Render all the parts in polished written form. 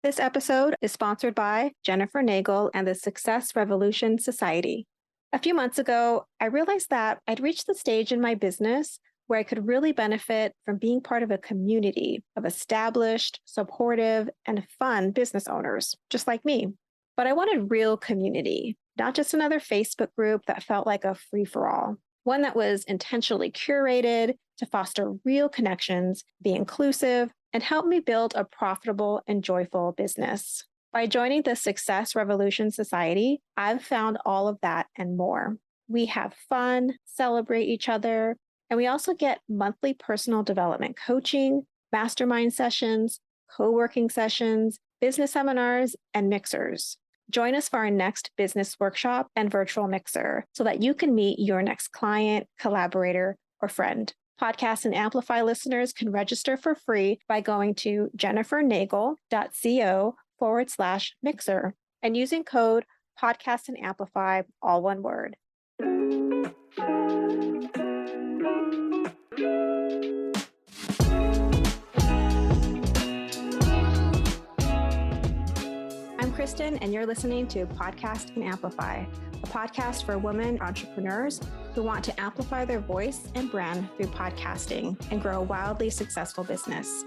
This episode is sponsored by Jennifer Nagel and the Success Revolution Society. A few months ago, I realized that I'd reached the stage in my business where I could really benefit from being part of a community of established, supportive, and fun business owners, just like me. But I wanted real community, not just another Facebook group that felt like a free-for-all, one that was intentionally curated to foster real connections, be inclusive, and help me build a profitable and joyful business. By joining the Success Revolution Society, I've found all of that and more. We have fun, celebrate each other, and we also get monthly personal development coaching, mastermind sessions, co-working sessions, business seminars, and mixers. Join us for our next business workshop and virtual mixer so that you can meet your next client, collaborator, or friend. Podcast and Amplify listeners can register for free by going to jennifernagel.co/mixer and using code podcast and amplify, all one word. I'm Kristen, and you're listening to Podcast and Amplify, a podcast for women entrepreneurs who want to amplify their voice and brand through podcasting and grow a wildly successful business.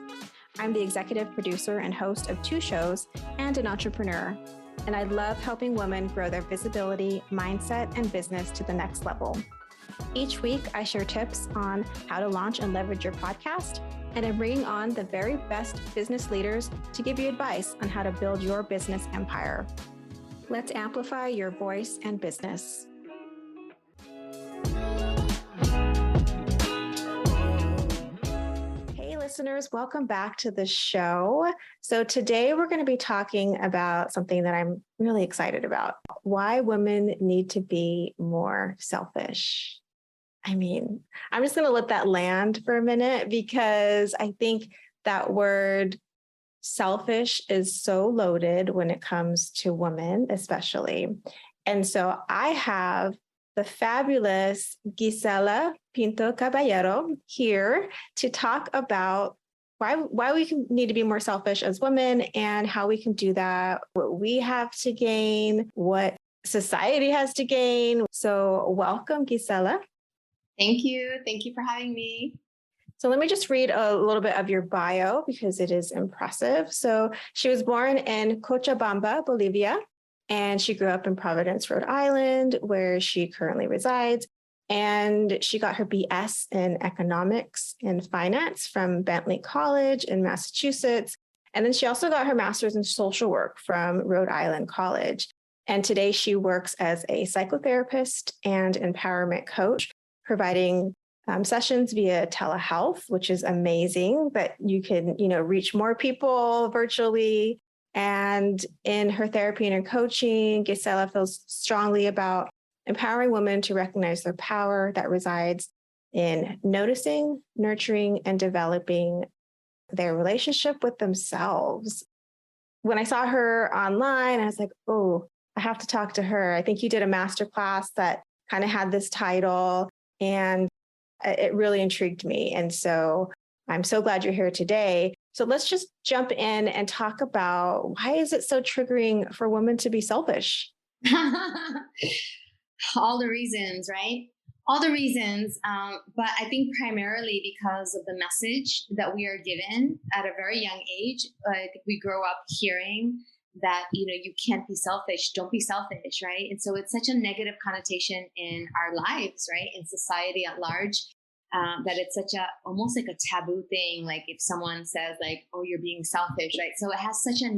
I'm the executive producer and host of 2 shows and an entrepreneur, and I love helping women grow their visibility, mindset, and business to the next level. Each week, I share tips on how to launch and leverage your podcast, and I'm bringing on the very best business leaders to give you advice on how to build your business empire. Let's amplify your voice and business. Hey, listeners, welcome back to the show. So today we're going to be talking about something that I'm really excited about: why women need to be more selfish. I'm just going to let that land for a minute because I think that word selfish is so loaded when it comes to women, especially. And so I have the fabulous Guisela Pinto Caballero here to talk about why we need to be more selfish as women and how we can do that, what we have to gain, what society has to gain. So welcome, Guisela. Thank you. Thank you for having me. So let me just read a little bit of your bio because it is impressive. So she was born in Cochabamba, Bolivia, and she grew up in Providence, Rhode Island, where she currently resides. And she got her BS in economics and finance from Bentley College in Massachusetts. And then she also got her master's in social work from Rhode Island College. And today she works as a psychotherapist and empowerment coach, providing sessions via telehealth, which is amazing that you can, reach more people virtually. And in her therapy and her coaching, Guisela feels strongly about empowering women to recognize their power that resides in noticing, nurturing, and developing their relationship with themselves. When I saw her online, I was like, oh, I have to talk to her. I think you did a masterclass that kind of had this title, and it really intrigued me. And so I'm so glad you're here today. So let's just jump in and talk about, why is it so triggering for women to be selfish? All the reasons, right? All the reasons. But I think primarily because of the message that we are given at a very young age. Like, we grow up hearing that, you can't be selfish, don't be selfish, right? And so it's such a negative connotation in our lives, right? In society at large, that it's almost like a taboo thing. Like, if someone says like, oh, you're being selfish, right? So it has such a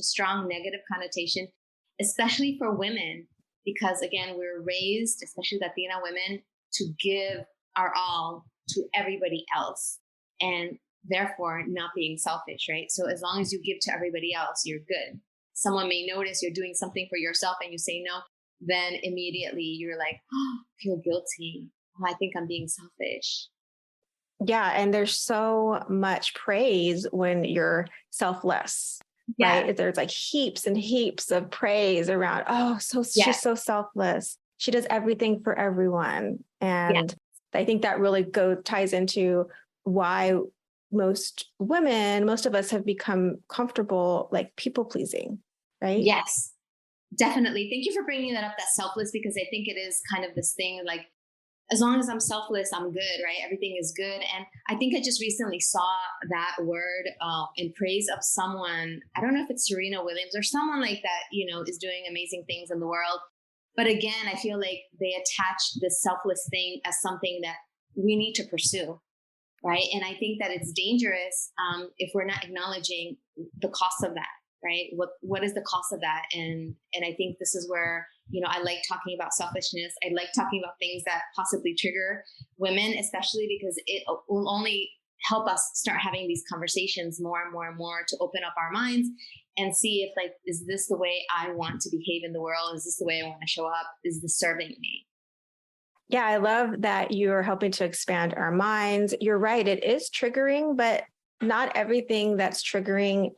strong negative connotation, especially for women, because again, we're raised, especially Latina women, to give our all to everybody else. And therefore not being selfish, right? So as long as you give to everybody else, you're good. Someone may notice you're doing something for yourself and you say no, then immediately you're like, oh, feel guilty. Oh, I think I'm being selfish. Yeah. And there's so much praise when you're selfless, right? There's like heaps and heaps of praise around, she's so selfless. She does everything for everyone. And I think that really ties into why most women, most of us have become comfortable like people pleasing, right? Yes, definitely. Thank you for bringing that up, that selfless, because I think it is kind of this thing like, as long as I'm selfless, I'm good, right? Everything is good. And I think I just recently saw that word in praise of someone. I don't know if it's Serena Williams or someone like that, is doing amazing things in the world. But again, I feel like they attach this selfless thing as something that we need to pursue, right? And I think that it's dangerous if we're not acknowledging the cost of that, right? What is the cost of that? And I think this is where, I like talking about selfishness. I like talking about things that possibly trigger women, especially because it will only help us start having these conversations more and more and more to open up our minds and see if, like, is this the way I want to behave in the world? Is this the way I want to show up? Is this serving me? Yeah, I love that you're helping to expand our minds. You're right, it is triggering, but not everything that's triggering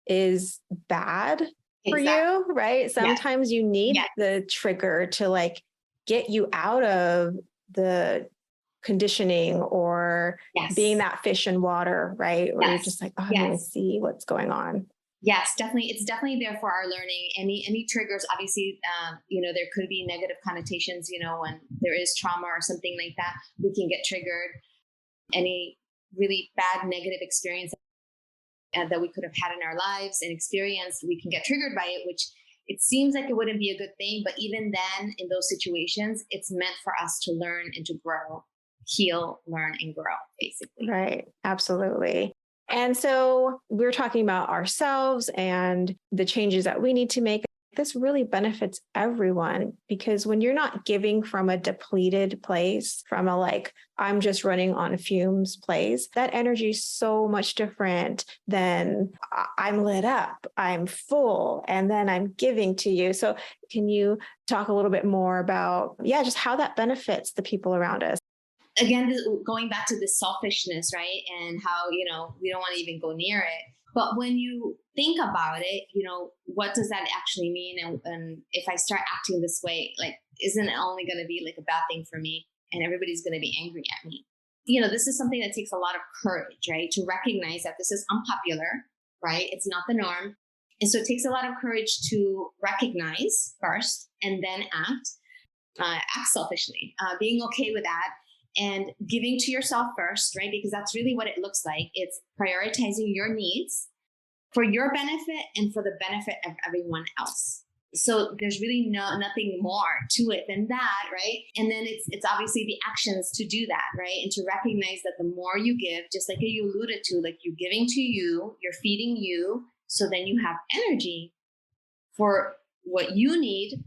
is bad for Exactly. you, right? Yes. Sometimes you need Yes. the trigger to like get you out of the conditioning or being Yes. that fish in water, right? Where you're just Yes. like, oh, I'm going to Yes. see what's going on. Yes, definitely. It's definitely there for our learning. Any triggers, obviously, there could be negative connotations. When there is trauma or something like that, we can get triggered. Any really bad negative experience that we could have had in our lives and experienced, we can get triggered by it, which it seems like it wouldn't be a good thing. But even then, in those situations, it's meant for us to learn and to grow, heal, learn, and grow, basically. Right. Absolutely. And so we're talking about ourselves and the changes that we need to make. This really benefits everyone because when you're not giving from a depleted place, from a like, I'm just running on fumes place, that energy is so much different than I'm lit up, I'm full, and then I'm giving to you. So can you talk a little bit more about, just how that benefits the people around us? Again, going back to this selfishness, right? And how, we don't want to even go near it. But when you think about it, what does that actually mean? And if I start acting this way, like, isn't it only going to be like a bad thing for me and everybody's going to be angry at me? This is something that takes a lot of courage, right? To recognize that this is unpopular, right? It's not the norm. And so it takes a lot of courage to recognize first and then act selfishly, being okay with that and giving to yourself first, right? Because that's really what it looks like. It's prioritizing your needs for your benefit and for the benefit of everyone else. So there's really nothing more to it than that, right? And then it's obviously the actions to do that, right? And to recognize that the more you give, just like you alluded to, like you're giving to you, you're feeding you, so then you have energy for what you need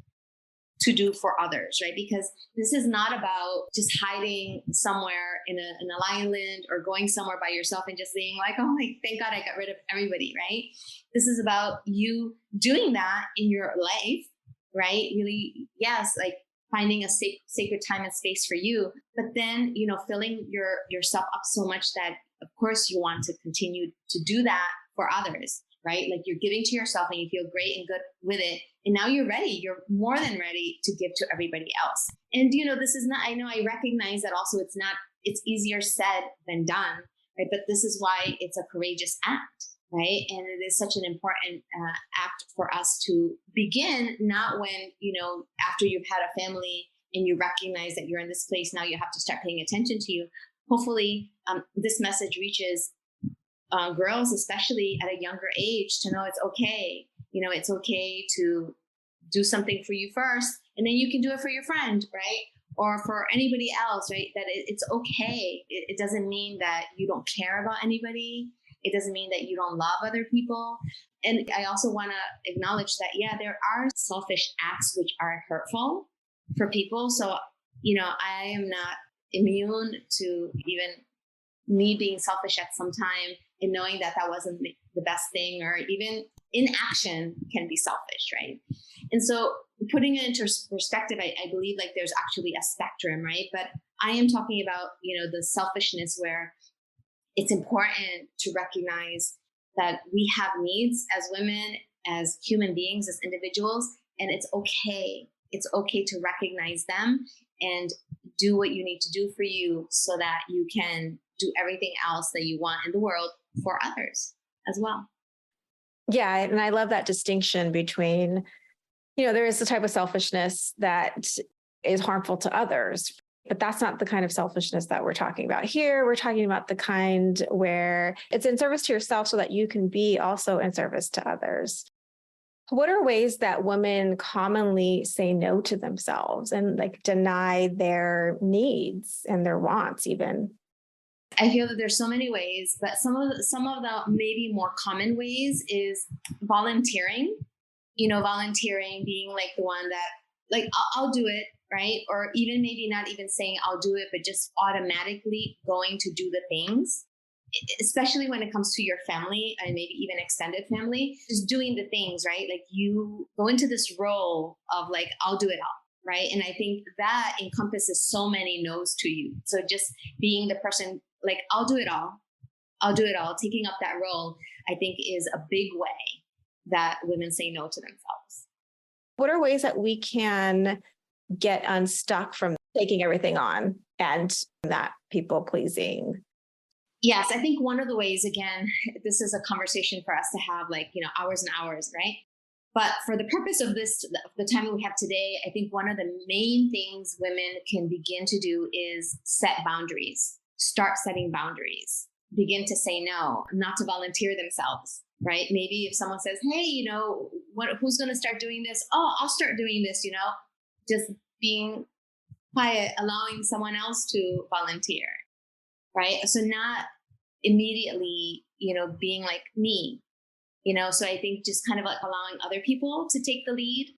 to do for others, right? Because this is not about just hiding somewhere in an island or going somewhere by yourself and just being like, oh, like, thank God I got rid of everybody, right? This is about you doing that in your life, right? Really, yes, like finding a sacred time and space for you, but then, filling yourself up so much that, of course, you want to continue to do that for others, right? Like you're giving to yourself and you feel great and good with it. And now you're ready. You're more than ready to give to everybody else. And, this is not, I know I recognize that also it's easier said than done, right? But this is why it's a courageous act, right? And it is such an important act for us to begin, not when, after you've had a family and you recognize that you're in this place, now you have to start paying attention to you. Hopefully this message reaches girls, especially at a younger age, to know it's okay. It's okay to do something for you first, and then you can do it for your friend, right? Or for anybody else, right? That it's okay. It doesn't mean that you don't care about anybody. It doesn't mean that you don't love other people. And I also want to acknowledge that, there are selfish acts which are hurtful for people. So, I am not immune to even me being selfish at some time and knowing that wasn't the best thing, or even inaction can be selfish, right? And so putting it into perspective, I believe like there's actually a spectrum, right? But I am talking about, the selfishness where it's important to recognize that we have needs as women, as human beings, as individuals, and it's okay. It's okay to recognize them and do what you need to do for you so that you can do everything else that you want in the world for others as well. Yeah. And I love that distinction between, there is the type of selfishness that is harmful to others, but that's not the kind of selfishness that we're talking about here. We're talking about the kind where it's in service to yourself so that you can be also in service to others. What are ways that women commonly say no to themselves and like deny their needs and their wants even? I feel that there's so many ways, but some of the maybe more common ways is volunteering. Volunteering, being like the one that like I'll do it, right? Or even maybe not even saying I'll do it, but just automatically going to do the things, especially when it comes to your family and maybe even extended family, just doing the things, right? Like you go into this role of like, I'll do it all, right? And I think that encompasses so many no's to you. So just being the person like, I'll do it all, taking up that role, I think is a big way that women say no to themselves. What are ways that we can get unstuck from taking everything on and that people pleasing? Yes, I think one of the ways, again, this is a conversation for us to have like, hours and hours, right? But for the purpose of this, the time that we have today, I think one of the main things women can begin to do is set boundaries, start setting boundaries, begin to say no, not to volunteer themselves, right? Maybe if someone says, hey, who's going to start doing this? Oh, I'll start doing this, just being quiet, allowing someone else to volunteer, right? So not immediately, being like me, so I think just kind of like allowing other people to take the lead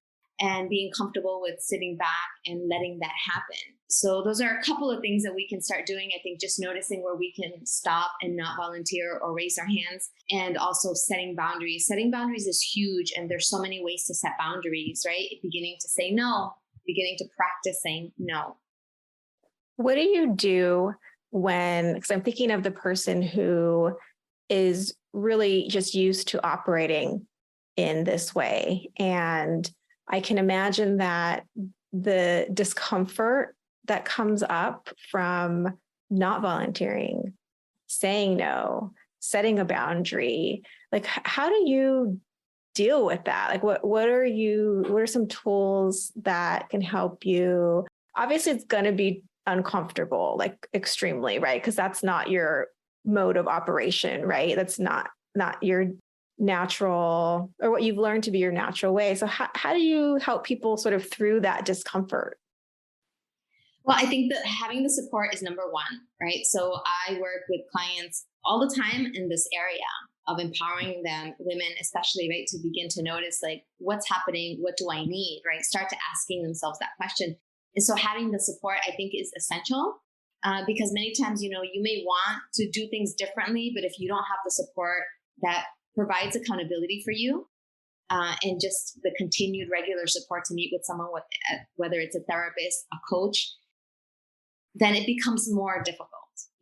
and being comfortable with sitting back and letting that happen. So those are a couple of things that we can start doing. I think just noticing where we can stop and not volunteer or raise our hands, and also setting boundaries. Setting boundaries is huge. And there's so many ways to set boundaries, right? Beginning to say no, beginning to practice saying no. What do you do because I'm thinking of the person who is really just used to operating in this way. And I can imagine that the discomfort that comes up from not volunteering, saying no, setting a boundary, like how do you deal with that? Like what are some tools that can help you? Obviously it's going to be uncomfortable, like extremely, right? Because that's not your mode of operation, right? That's not your natural or what you've learned to be your natural way. So how do you help people sort of through that discomfort? Well, I think that having the support is number one, right? So I work with clients all the time in this area of empowering them, women especially, right, to begin to notice like what's happening, what do I need, right? Start to asking themselves that question. And so having the support, I think, is essential because many times, you may want to do things differently, but if you don't have the support that provides accountability for you, and just the continued regular support to meet with someone, whether it's a therapist, a coach, then it becomes more difficult.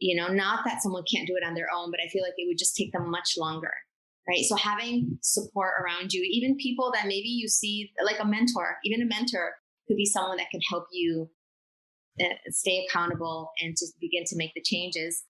Not that someone can't do it on their own, but I feel like it would just take them much longer, right? So having support around you, even people that maybe you see like a mentor, even a mentor could be someone that can help you stay accountable and to begin to make the changes.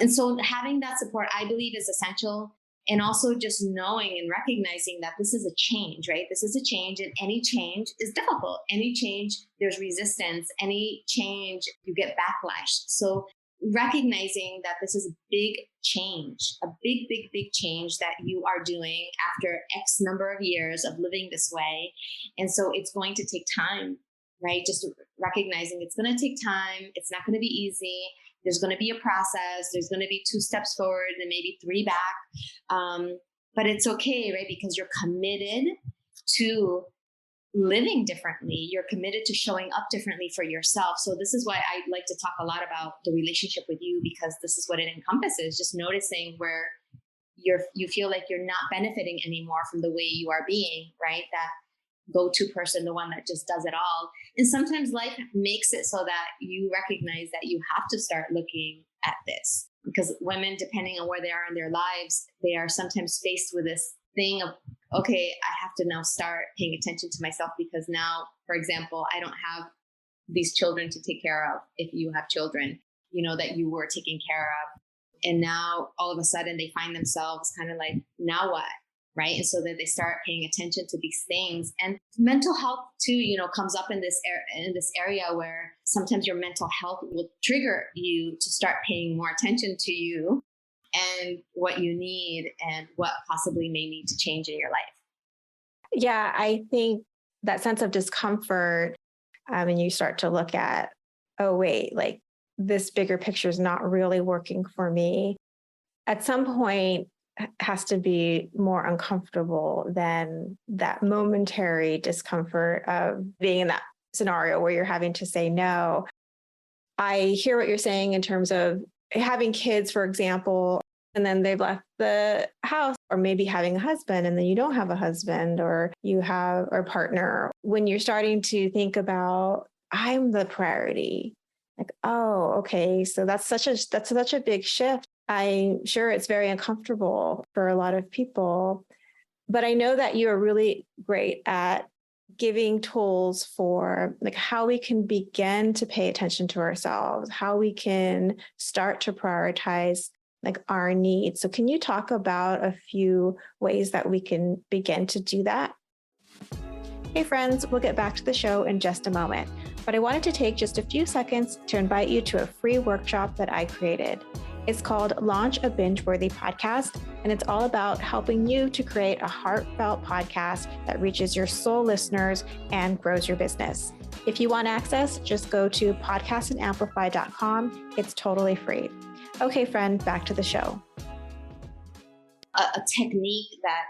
And so having that support, I believe, is essential. And also just knowing and recognizing that this is a change, right? This is a change, and any change is difficult. Any change, there's resistance. Any change, you get backlash. So recognizing that this is a big change, a big, big, big change that you are doing after X number of years of living this way. And so it's going to take time, right? Just recognizing it's going to take time. It's not going to be easy. There's going to be a process. There's going to be 2 steps forward and maybe 3 back. But it's okay, right? Because you're committed to living differently. You're committed to showing up differently for yourself. So this is why I like to talk a lot about the relationship with you, because this is what it encompasses. Just noticing where you feel like you're not benefiting anymore from the way you are being, right? That go-to person, the one that just does it all. And sometimes life makes it so that you recognize that you have to start looking at this, because women, depending on where they are in their lives, they are sometimes faced with this thing of, okay, I have to now start paying attention to myself, because now, for example, I don't have these children to take care of if you have children. that you were taking care of. And now all of a sudden they find themselves kind of like, now what? Right. And so that they start paying attention to these things. And mental health too, comes up in this area where sometimes your mental health will trigger you to start paying more attention to you and what you need and what possibly may need to change in your life. Yeah, I think that sense of discomfort, and you start to look at, oh, wait, like this bigger picture is not really working for me. At some point, has to be more uncomfortable than that momentary discomfort of being in that scenario where you're having to say no. I hear what you're saying in terms of having kids, for example, and then they've left the house, or maybe having a husband and then you don't have a husband, or you have a partner. When you're starting to think about, I'm the priority, like, oh, okay, so that's such a big shift. I'm sure it's very uncomfortable for a lot of people, but I know that you are really great at giving tools for like how we can begin to pay attention to ourselves, how we can start to prioritize like our needs. So can you talk about a few ways that we can begin to do that? Hey friends, we'll get back to the show in just a moment, but I wanted to take just a few seconds to invite you to a free workshop that I created. It's called Launch a Binge-Worthy Podcast, and it's all about helping you to create a heartfelt podcast that reaches your soul listeners and grows your business. If you want access, just go to podcastandamplify.com. It's totally free. Okay, friend, back to the show. A technique that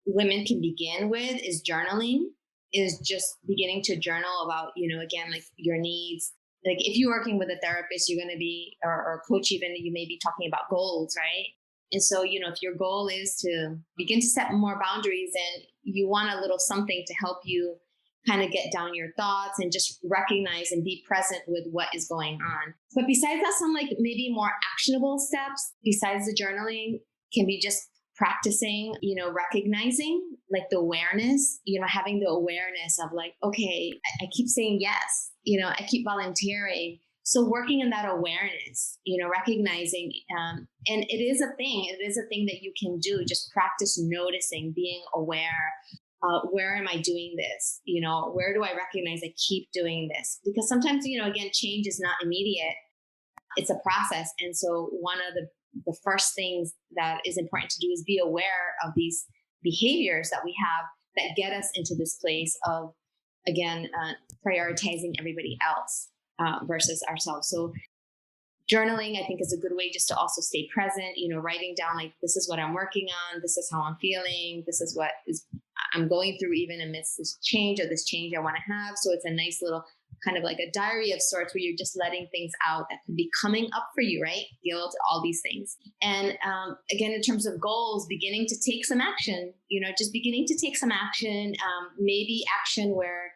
women can begin with is journaling, is just beginning to journal about, again, like your needs. Like if you're working with a therapist, you're going to be, or a coach even, you may be talking about goals, right? And so, if your goal is to begin to set more boundaries and you want a little something to help you kind of get down your thoughts and just recognize and be present with what is going on. But besides that, some like maybe more actionable steps besides the journaling can be just practicing, recognizing like the awareness, having the awareness of like, okay, I keep saying yes, I keep volunteering. So working in that awareness, recognizing, and it is a thing that you can do. Just practice noticing, being aware. Where am I doing this? Where do I recognize I keep doing this? Because sometimes, again, change is not immediate. It's a process. And so one of the first things that is important to do is be aware of these behaviors that we have that get us into this place of, again, prioritizing everybody else versus ourselves. So journaling, I think, is a good way just to also stay present, writing down like, this is what I'm working on. This is how I'm feeling. This is what I'm going through even amidst this change or this change I want to have. So it's a nice little kind of like a diary of sorts where you're just letting things out that could be coming up for you, right? Guilt, all these things. And again, in terms of goals, beginning to take some action, just beginning to take some action, maybe action where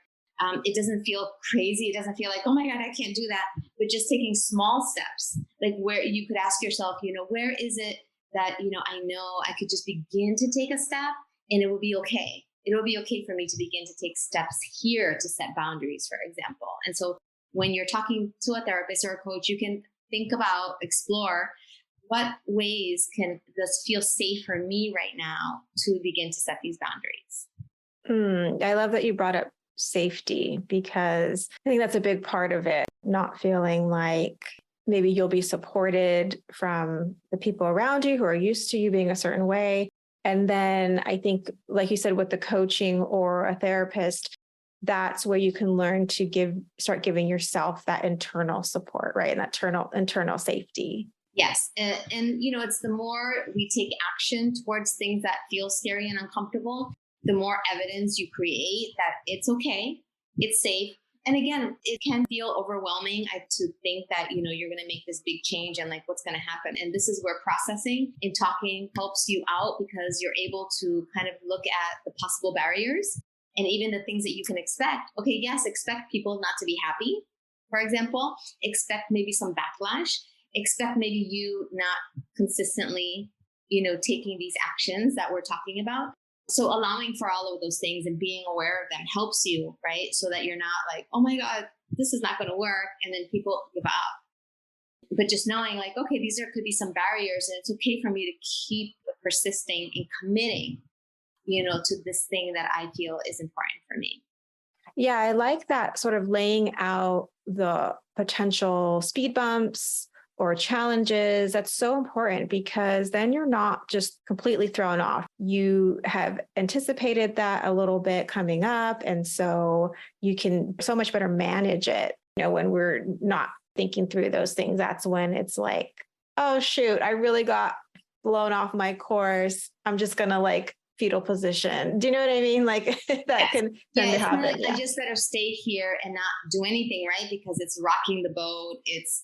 it doesn't feel crazy. It doesn't feel like, oh my God, I can't do that. But just taking small steps, like where you could ask yourself, where is it that, I know I could just begin to take a step and it will be okay. It will be okay for me to begin to take steps here to set boundaries, for example. And so when you're talking to a therapist or a coach, you can think about, explore what ways can this feel safe for me right now to begin to set these boundaries. I love that you brought up safety, because I think that's a big part of it. Not feeling like maybe you'll be supported from the people around you who are used to you being a certain way. And then I think, like you said, with the coaching or a therapist, that's where you can learn to start giving yourself that internal support, right? And that internal safety. Yes. And it's the more we take action towards things that feel scary and uncomfortable, the more evidence you create that it's okay, it's safe. And again, it can feel overwhelming to think that, you're going to make this big change and like what's going to happen. And this is where processing and talking helps you out, because you're able to kind of look at the possible barriers and even the things that you can expect. Okay, yes, expect people not to be happy, for example. Expect maybe some backlash. Expect maybe you not consistently, taking these actions that we're talking about. So allowing for all of those things and being aware of them helps you, right? So that you're not like, oh my God, this is not going to work. And then people give up. But just knowing like, okay, could be some barriers, and it's okay for me to keep persisting and committing, to this thing that I feel is important for me. Yeah, I like that sort of laying out the potential speed bumps or challenges. That's so important because then you're not just completely thrown off. You have anticipated that a little bit coming up. And so you can so much better manage it. When we're not thinking through those things, that's when it's like, oh, shoot, I really got blown off my course. I'm just going to fetal position. Do you know what I mean? Like that Yes. can tend Yeah, to it's kind of happen. like, I just better stay here and not do anything, right? Because it's rocking the boat. It's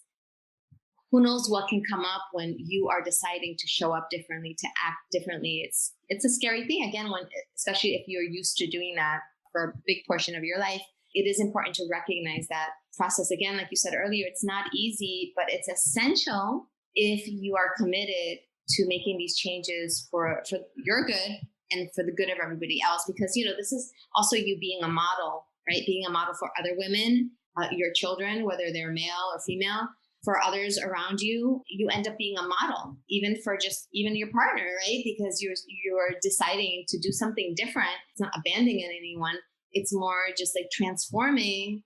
who knows what can come up when you are deciding to show up differently, to act differently. It's a scary thing. Again, especially if you're used to doing that for a big portion of your life, it is important to recognize that process. Again, like you said earlier, it's not easy, but it's essential if you are committed to making these changes for your good and for the good of everybody else. Because, this is also you being a model, right? Being a model for other women, your children, whether they're male or female, for others around you, you end up being a model, even for even your partner, right? Because you're deciding to do something different. It's not abandoning anyone. It's more just like transitioning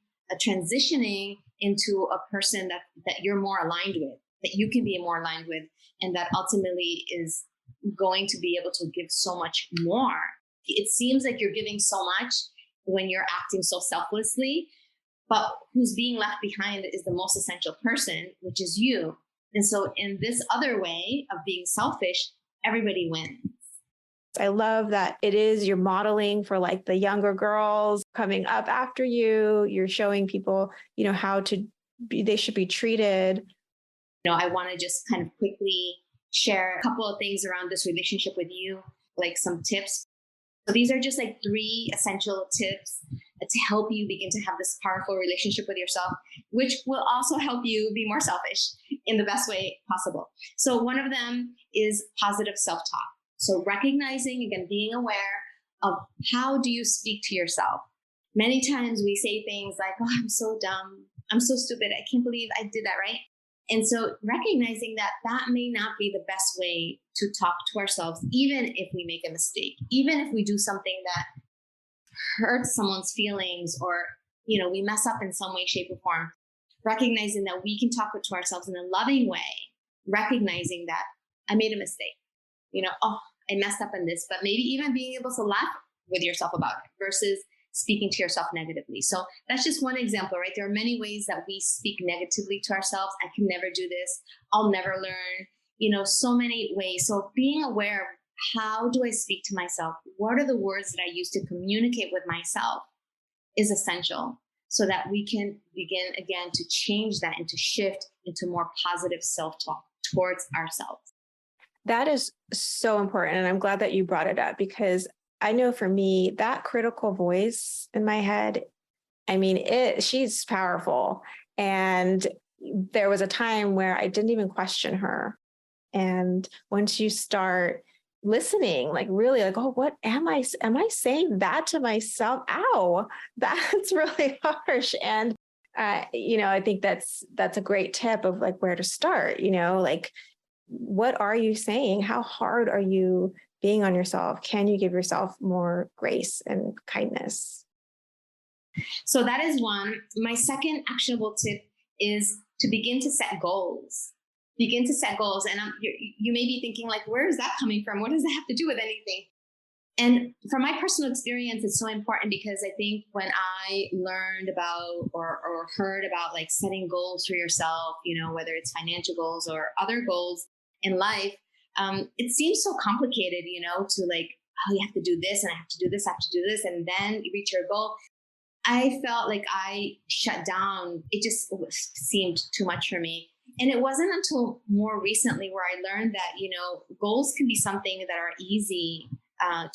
into a person that you're more aligned with, that you can be more aligned with, and that ultimately is going to be able to give so much more. It seems like you're giving so much when you're acting so selflessly, but who's being left behind is the most essential person, which is you. And so in this other way of being selfish, everybody wins. I love that it is you're modeling for the younger girls coming up after you. You're showing people, how they should be treated. I want to just kind of quickly share a couple of things around this relationship with you, like some tips. So these are just 3 essential tips to help you begin to have this powerful relationship with yourself, which will also help you be more selfish in the best way possible. So one of them is positive self-talk. So recognizing, again, being aware of how do you speak to yourself. Many times we say things like, oh, I'm so dumb. I'm so stupid. I can't believe I did that, right? And so recognizing that may not be the best way to talk to ourselves, even if we make a mistake, even if we do something that hurts someone's feelings, or, we mess up in some way, shape, or form. Recognizing that we can talk to ourselves in a loving way, recognizing that I made a mistake, oh, I messed up in this, but maybe even being able to laugh with yourself about it versus speaking to yourself negatively. So that's just one example, right? There are many ways that we speak negatively to ourselves. I can never do this. I'll never learn, so many ways. So being aware of how do I speak to myself? What are the words that I use to communicate with myself is essential so that we can begin again to change that and to shift into more positive self-talk towards ourselves. That is so important. And I'm glad that you brought it up because I know for me, that critical voice in my head, she's powerful. And there was a time where I didn't even question her. And once you start listening, really oh, what am I saying that to myself? Ow, that's really harsh. And, I think that's a great tip of where to start, what are you saying? How hard are you being on yourself? Can you give yourself more grace and kindness? So that is one. My second actionable tip is to begin to set goals. Begin to set goals. And you may be thinking where is that coming from? What does that have to do with anything? And from my personal experience, it's so important because I think when I learned about or heard about setting goals for yourself, whether it's financial goals or other goals in life, it seems so complicated, to oh, you have to do this and I have to do this, I have to do this, and then you reach your goal. I felt like I shut down. It just seemed too much for me. And it wasn't until more recently where I learned that, goals can be something that are easy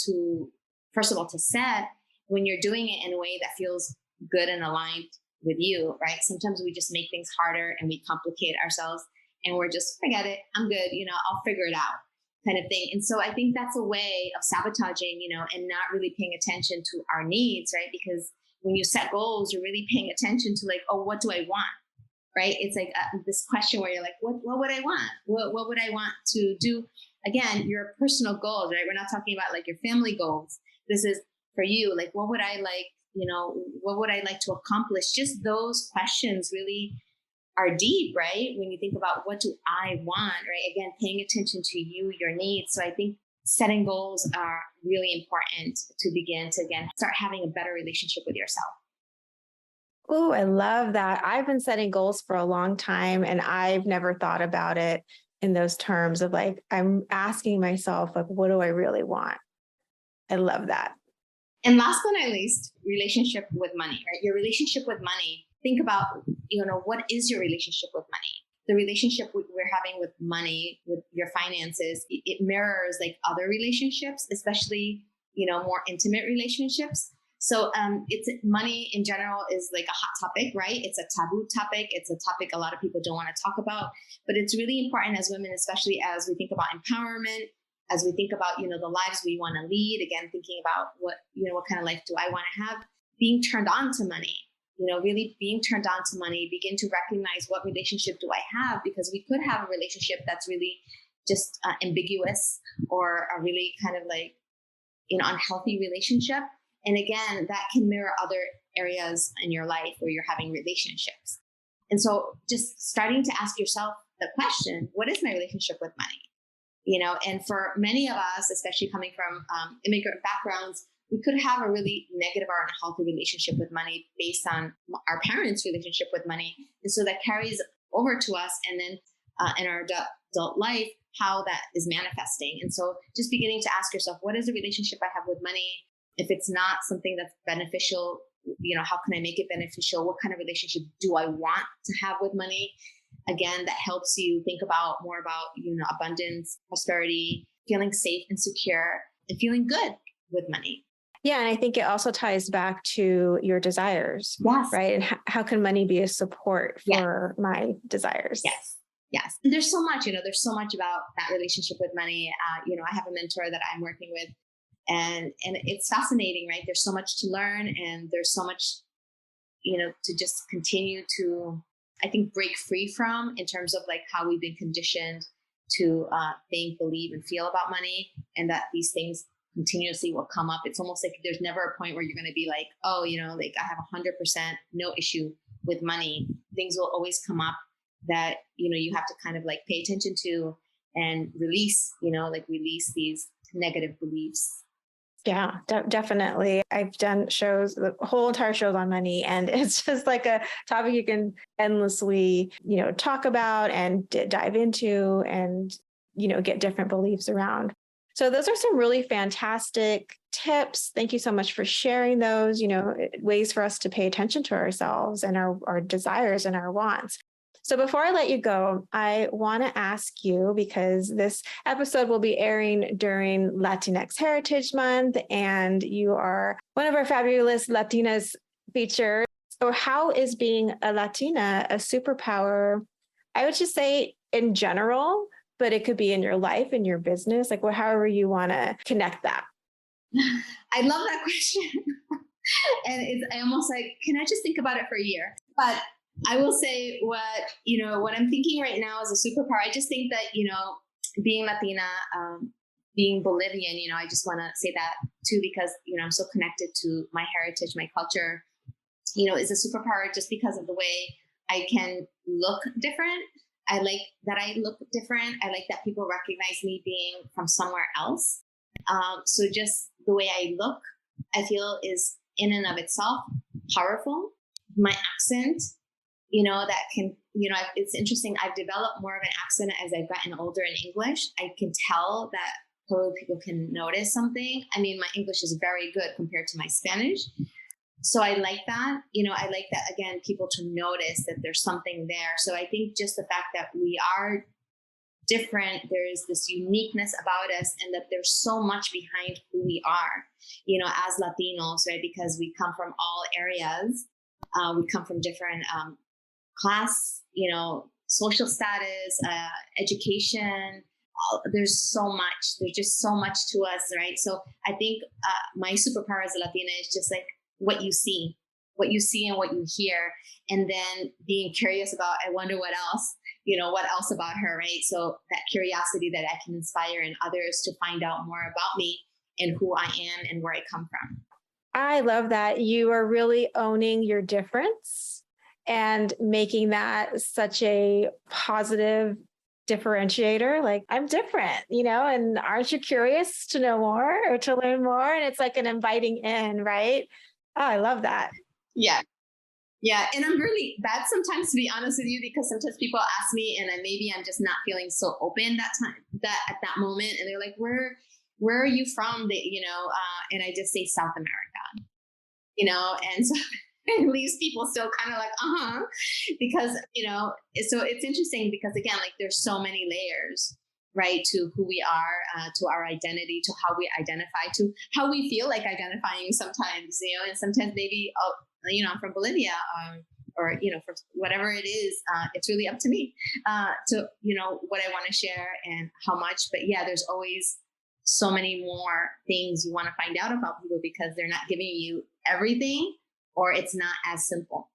to, first of all, to set when you're doing it in a way that feels good and aligned with you, right? Sometimes we just make things harder and we complicate ourselves and we're just, forget it, I'm good, I'll figure it out kind of thing. And so I think that's a way of sabotaging, and not really paying attention to our needs, right? Because when you set goals, you're really paying attention to oh, what do I want? right? It's like this question where you're like, what would I want? What would I want to do? Again, your personal goals, right? We're not talking about like your family goals. This is for you, like, what would I like, what would I like to accomplish? Just those questions really are deep, right? When you think about what do I want, right? Again, paying attention to you, your needs. So I think setting goals are really important to begin to, again, start having a better relationship with yourself. Oh, I love that. I've been setting goals for a long time and I've never thought about it in those terms of like, I'm asking myself, like, what do I really want? I love that. And last but not least, relationship with money, right? Your relationship with money. Think about, what is your relationship with money? The relationship we're having with money, with your finances, it mirrors like other relationships, especially, more intimate relationships. So it's money in general is like a hot topic, right? It's a taboo topic. It's a topic a lot of people don't want to talk about, but it's really important as women, especially as we think about empowerment, as we think about, the lives we want to lead. Again, thinking about what kind of life do I want to have? Being turned on to money, really being turned on to money, begin to recognize what relationship do I have? Because we could have a relationship that's really just ambiguous or a really kind of like, unhealthy relationship. And again, that can mirror other areas in your life where you're having relationships. And so just starting to ask yourself the question, what is my relationship with money? And for many of us, especially coming from immigrant backgrounds, we could have a really negative or unhealthy relationship with money based on our parents' relationship with money. And so that carries over to us. And then in our adult life, how that is manifesting. And so just beginning to ask yourself, what is the relationship I have with money? If it's not something that's beneficial, how can I make it beneficial? What kind of relationship do I want to have with money? Again, that helps you think about more about, abundance, prosperity, feeling safe and secure, and feeling good with money. Yeah. And I think it also ties back to your desires, Yes. right? And how can money be a support for my desires? Yes. Yes. And there's so much, there's so much about that relationship with money. I have a mentor that I'm working with, and it's fascinating, right? There's so much to learn, and there's so much, to just continue to, I think, break free from in terms of like how we've been conditioned to think, believe, and feel about money, and that these things continuously will come up. It's almost like there's never a point where you're going to be like, oh, like I have 100% no issue with money. Things will always come up that, you have to kind of like pay attention to and release, release these negative beliefs. Yeah, definitely. I've done shows, the whole entire shows on money, and it's just like a topic you can endlessly, talk about and dive into and, get different beliefs around. So those are some really fantastic tips. Thank you so much for sharing those, ways for us to pay attention to ourselves and our desires and our wants. So before I let you go, I want to ask you, because this episode will be airing during Latinx Heritage Month, and you are one of our fabulous Latinas featured. So how is being a Latina a superpower? I would just say in general, but it could be in your life, in your business, like however you want to connect that. I love that question. And I almost like, can I just think about it for a year? But I will say what I'm thinking right now is a superpower. I just think that, being Latina, being Bolivian, I just want to say that too, because, I'm so connected to my heritage, my culture, is a superpower just because of the way I can look different. I like that I look different. I like that people recognize me being from somewhere else. So just the way I look, I feel is in and of itself powerful. My accent, that can, it's interesting. I've developed more of an accent as I've gotten older in English. I can tell that probably people can notice something. I mean, my English is very good compared to my Spanish. So I like that, I like that, again, people to notice that there's something there. So I think just the fact that we are different, there's this uniqueness about us, and that there's so much behind who we are, as Latinos, right? Because we come from all areas. We come from different class, social status, education. There's so much. There's just so much to us, right? So I think my superpower as a Latina is just like what you see, what you see and what you hear, and then being curious about, I wonder what else, what else about her, right? So that curiosity that I can inspire in others to find out more about me and who I am and where I come from. I love that you are really owning your difference and making that such a positive differentiator. Like, I'm different, and aren't you curious to know more or to learn more? And it's like an inviting in, right? Oh, I love that. Yeah. Yeah. And I'm really bad sometimes, to be honest with you, because sometimes people ask me and maybe I'm just not feeling so open that time, that at that moment. And they're like, where are you from? And I just say South America, and so it leaves people still kind of like, because, so it's interesting because again, like there's so many layers, right, to who we are, to our identity, to how we identify, to how we feel like identifying sometimes, and sometimes maybe, I'm from Bolivia, or, for whatever it is, it's really up to me, to, what I want to share and how much, but yeah, there's always so many more things you want to find out about people because they're not giving you everything, or it's not as simple.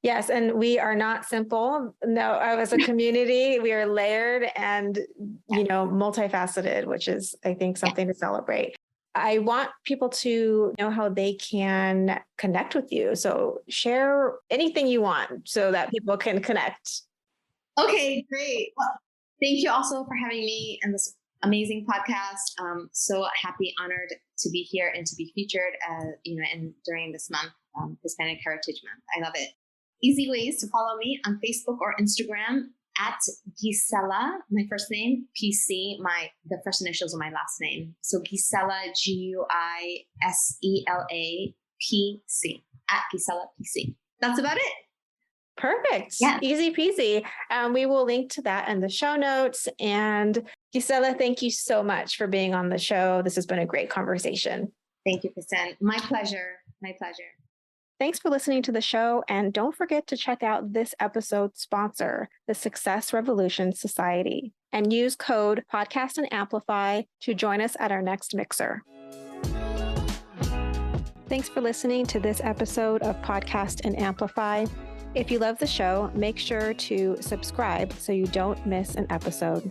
Yes. And we are not simple. No, as a community, we are layered and, multifaceted, which is, I think, something to celebrate. I want people to know how they can connect with you. So share anything you want so that people can connect. Okay, great. Well, thank you also for having me in this amazing podcast. So happy, honored to be here and to be featured, and during this month, Hispanic Heritage Month. I love it. Easy ways to follow me on Facebook or Instagram at Guisela, my first name, PC, the first initials of my last name. So Guisela, Guisela PC, at Guisela PC. That's about it. Perfect. Yeah. Easy peasy. We will link to that in the show notes. And Guisela, thank you so much for being on the show. This has been a great conversation. Thank you, Kristen. My pleasure. My pleasure. Thanks for listening to the show. And don't forget to check out this episode's sponsor, the Success Revolution Society, and use code Podcast and Amplify to join us at our next mixer. Thanks for listening to this episode of Podcast and Amplify. If you love the show, make sure to subscribe so you don't miss an episode.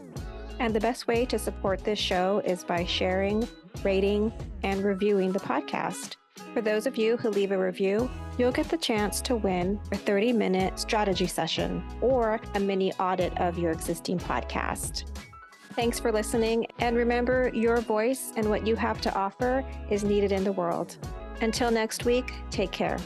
And the best way to support this show is by sharing, rating, and reviewing the podcast. For those of you who leave a review, you'll get the chance to win a 30-minute strategy session or a mini audit of your existing podcast. Thanks for listening, and remember, your voice and what you have to offer is needed in the world. Until next week, take care.